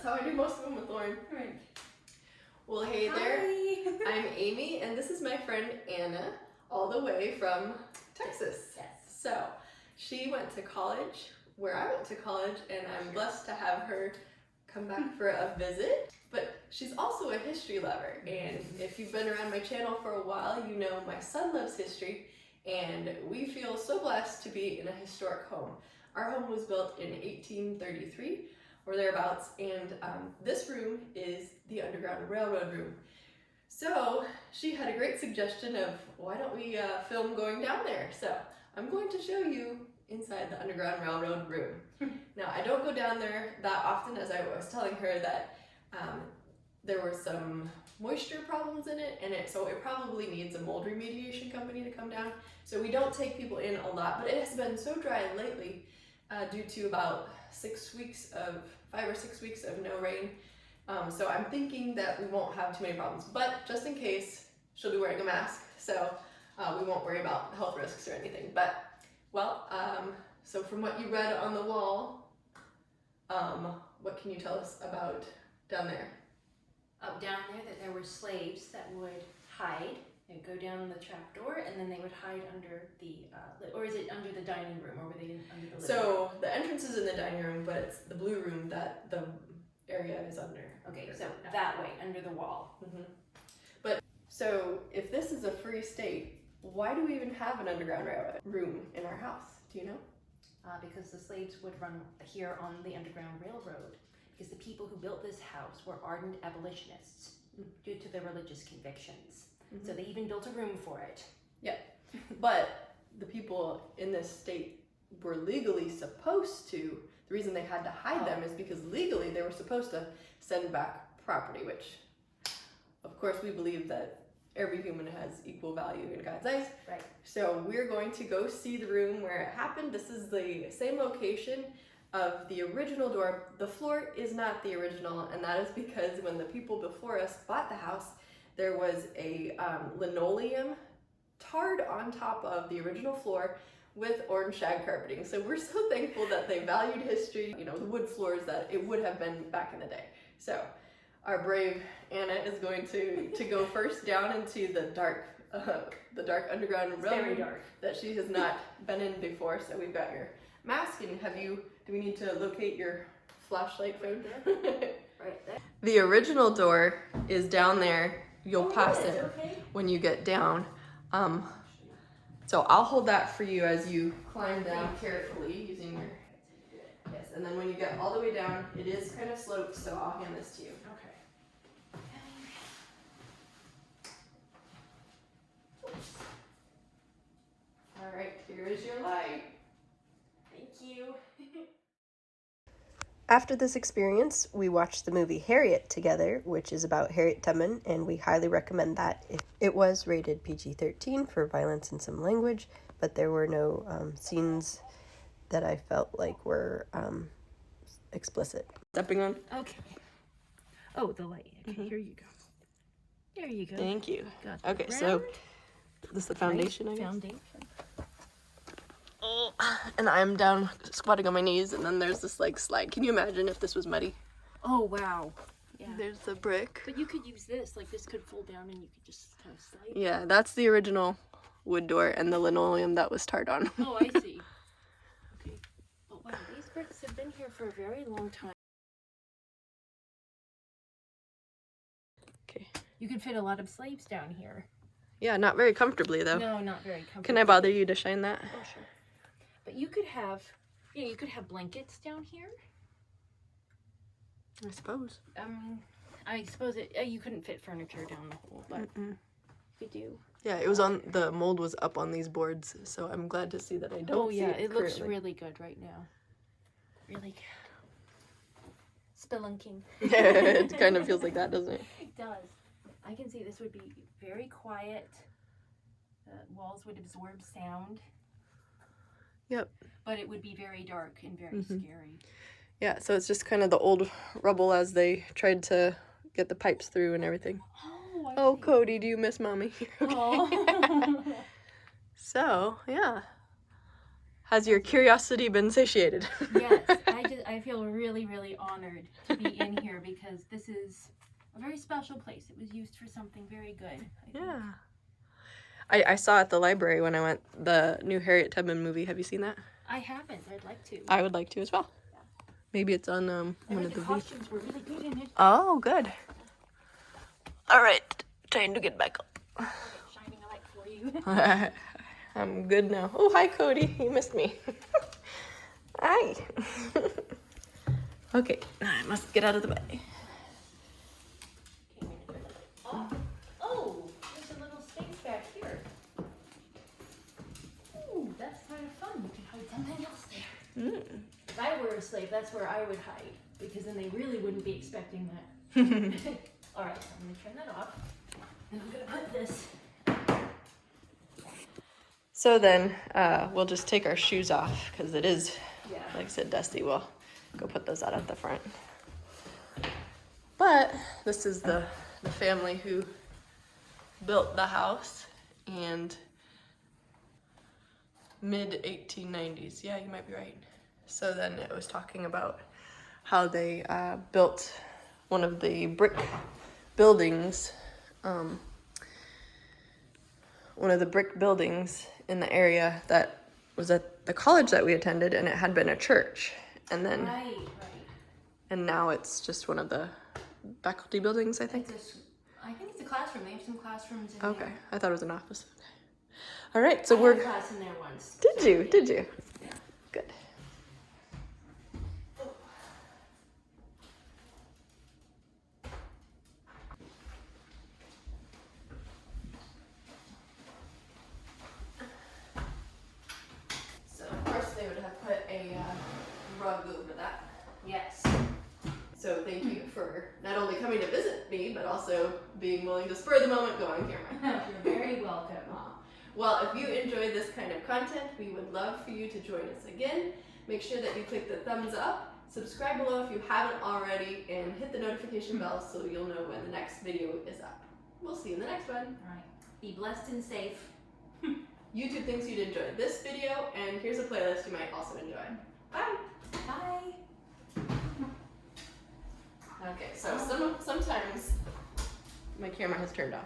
how I do most of them with Lauren. Right. Well, hey there. I'm Amy, and this is my friend Anna, all the way from Texas. Yes. So, she went to college where I went to college, and I'm blessed to have her come back for a visit. But she's also a history lover, and if you've been around my channel for a while, you know my son loves history, and we feel so blessed to be in a historic home. Our home was built in 1833 or thereabouts, and this room is the Underground Railroad room. So she had a great suggestion of why don't we film going down there. So I'm going to show you inside the Underground Railroad room. Now I don't go down there that often, as I was telling her that there were some moisture problems in it, and so it probably needs a mold remediation company to come down. So we don't take people in a lot, but it has been so dry lately due to about 5 or 6 weeks of no rain. So I'm thinking that we won't have too many problems, but just in case, she'll be wearing a mask, so we won't worry about health risks or anything. But, well, so from what you read on the wall, what can you tell us about down there? Down there, that there were slaves that would hide. They'd go down the trap door, and then they would hide under the, or is it under the dining room, or were they under the living room? So the entrance is in the dining room, but it's the blue room that the area is under. Okay, so that way, under the wall. Mm-hmm. But, so if this is a free state, why do we even have an underground railroad room in our house? Do you know? Because the slaves would run here on the Underground Railroad. Because the people who built this house were ardent abolitionists due to their religious convictions. So they even built a room for it. Yeah, but the people in this state were legally supposed to, the reason they had to hide them is because legally they were supposed to send back property, which of course we believe that every human has equal value in God's eyes. Right. So we're going to go see the room where it happened. This is the same location of the original door. The floor is not the original, and that is because when the people before us bought the house, there was a linoleum tarred on top of the original floor with orange shag carpeting. So we're so thankful that they valued history, you know, the wood floors that it would have been back in the day. So our brave Anna is going to go first down into the dark underground railroad that she has not been in before. So we've got your mask, and do we need to locate your flashlight phone? Right there. The original door is down there. You'll pass it when you get down. So I'll hold that for you as you climb down carefully using your, yes, and then when you get all the way down, it is kind of sloped, so I'll hand this to you. Okay. All right, here is your light. Thank you. After this experience, we watched the movie Harriet together, which is about Harriet Tubman, and we highly recommend that. It was rated PG-13 for violence and some language, but there were no scenes that I felt like were explicit. Stepping on? Okay. Oh, the light. Okay, here you go. There you go. Thank you. Got Okay, so this is the foundation, I guess. Foundation. Oh, and I'm down squatting on my knees, and then there's this like slide. Can you imagine if this was muddy? Oh, wow. Yeah. There's the brick. But you could use this, like this could fold down and you could just kind of slide. Yeah, that's the original wood door and the linoleum that was tarred on. Oh, I see. Okay. Oh, wow, these bricks have been here for a very long time. Okay. You could fit a lot of slaves down here. Yeah, not very comfortably though. No, not very comfortable. Can I bother you to shine that? Oh, sure. But you could have, you could have blankets down here. I suppose. I suppose you couldn't fit furniture down the hole, but you do. Yeah, it was the mold was up on these boards, so I'm glad to see that I don't see it looks currently. really good right now. Really spelunking. It kind of feels like that, doesn't it? It does. I can see this would be very quiet. The walls would absorb sound. Yep. But it would be very dark and very scary. Yeah, so it's just kind of the old rubble as they tried to get the pipes through and everything. Oh, Cody, do you miss mommy? Okay. Oh. So, yeah. Has your curiosity been satiated? Yes, I feel really, really honored to be in here because this is a very special place. It was used for something very good, I think. Yeah. I saw at the library when I went the new Harriet Tubman movie. Have you seen that? I haven't. I'd like to. I would like to as well. Maybe it's on I one heard of the the costumes were really good in it. Oh, good. All right, time to get back up. Shining a light for you. I'm good now. Oh, hi, Cody. You missed me. Hi. Okay, I must get out of the way. Oh, there's a little space back here. Ooh, that's kind of fun. You can hide something else there. Mm. If I were a slave, that's where I would hide, because then they really wouldn't be expecting that. All right, so I'm gonna turn that off, and I'm gonna put this. So then we'll just take our shoes off because it is, Yeah. like I said, dusty. We'll go put those out at the front. But this is the family who built the house, and mid 1890s. Yeah, you might be right. So then it was talking about how they built one of the brick buildings, in the area that was at the college that we attended, and it had been a church. And then, Right. and now it's just one of the faculty buildings, I think. I think it's a classroom. They have some classrooms in Okay, there. I thought it was an office. Okay. All right, so I we're. had class in there once. Did you? Did you? Yeah. Good. So of course they would have put a rug over that. Yes. So thank you for not only coming to visit me, but also being willing to spur the moment go on camera. You're very welcome. Well, if you enjoyed this kind of content, we would love for you to join us again. Make sure that you click the thumbs up, subscribe below if you haven't already, and hit the notification bell so you'll know when the next video is up. We'll see you in the next one. All right. Be blessed and safe. YouTube thinks you'd enjoy this video, and here's a playlist you might also enjoy. Bye! Bye. Okay, so sometimes my camera has turned off.